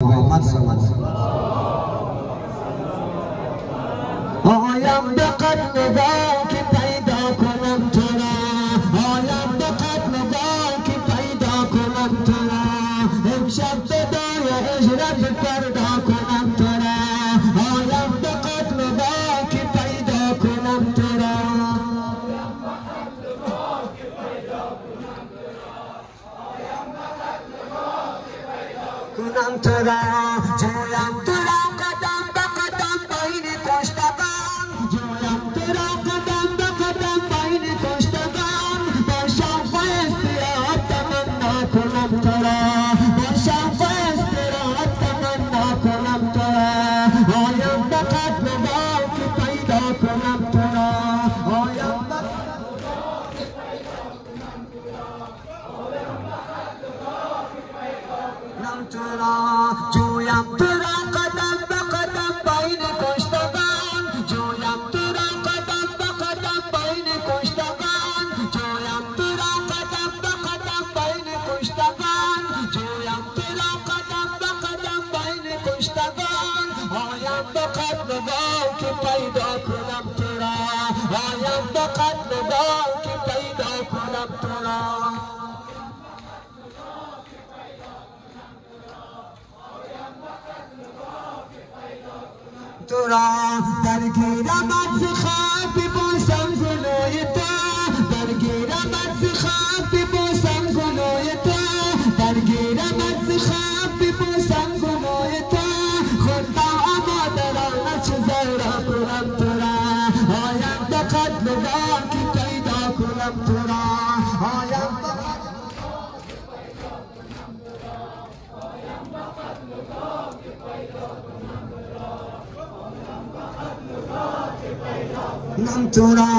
آیم به قد نگاه که پیدا کنم تو را، آیم به قد نگاه که پیدا کنم تو را، امشب بدای هجرت فردا کنم تو را، آیم به قد نگاه که پیدا کنم تو را، کنم تو را، جویم تو را قدم به قدم بین کشتگان، جویم تو را قدم به قدم بین کشتگان، با شوق و استراحت تمنا کنم تو را، با شوق و استراحت تمنا کنم تو را، آیم به قد نگاه که پیدا کنم تو را، آیم به قد نگاه که پیدا کنم تو را، آیم به قد نگاه که پیدا کنم تو را، جویم تو را قدم به قدم بین کشتگان، جویم تو را قدم به قدم بین کشتگان، جویم تو را قدم به قدم بین کشتگان، جویم تو را قدم به قدم بین کشتگان، آیم به قد نگاه که پیدا کنم تو را، آیم به قد نگاه که پیدا کنم تو را، تو را درگیرم از خواب ببوسم گلوی تو، درگیرم از خواب ببوسم گلوی تو، درگیرم از خواب ببوسم گلوی تو، خود با آمادرانه چه زهرا کنم تو را، آیم به قد نگاه که پیدا کنم تو را، آیم به قد نگاه که پیدا کنم تو را، آیم به قد نگاه که پیدا کنم تو را، نم تو را،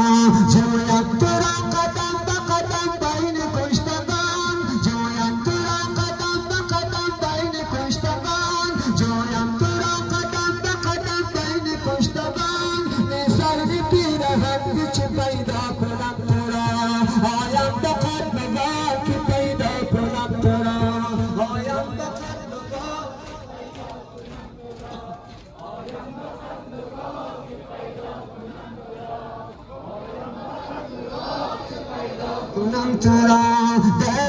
جویم تو را قدم به قدم بین کشتگان، جویم تو را قدم به قدم بین کشتگان، جویم تو را قدم به قدم بین کشتگان، نسر پیرهن چه پیدا کنم تو را، آیم به قد نگاه که پیدا کنم تو را، آیم به قد نگاه که پیدا کنم تو را، آیم به قد نگاه که پیدا کنم تو را، آیم به قد نگاه که پیدا کنم تو را.